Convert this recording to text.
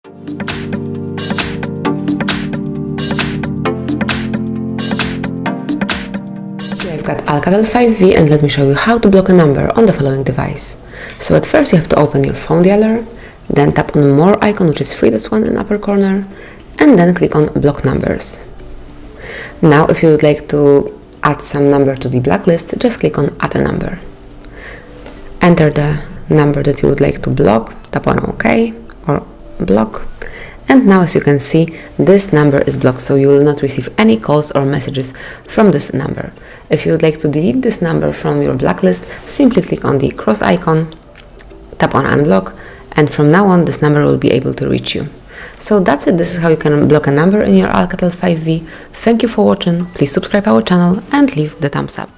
I've got Alcatel 5V, and let me show you how to block a number on the following device. So at first you have to open your phone dialer, then tap on more icon, which is 3 dots one in upper corner, and then click on block numbers. Now if you would like to add some number to the blacklist, just click on add a number. Enter the number that you would like to block, tap on OK or block. And now, as you can see, this number is blocked, so you will not receive any calls or messages from this number. If you would like to delete this number from your blacklist, simply click on the cross icon, tap on unblock, and from now on this number will be able to reach you. So that's it. This is how you can block a number in your Alcatel 5V. Thank you for watching. Please subscribe our channel and leave the thumbs up.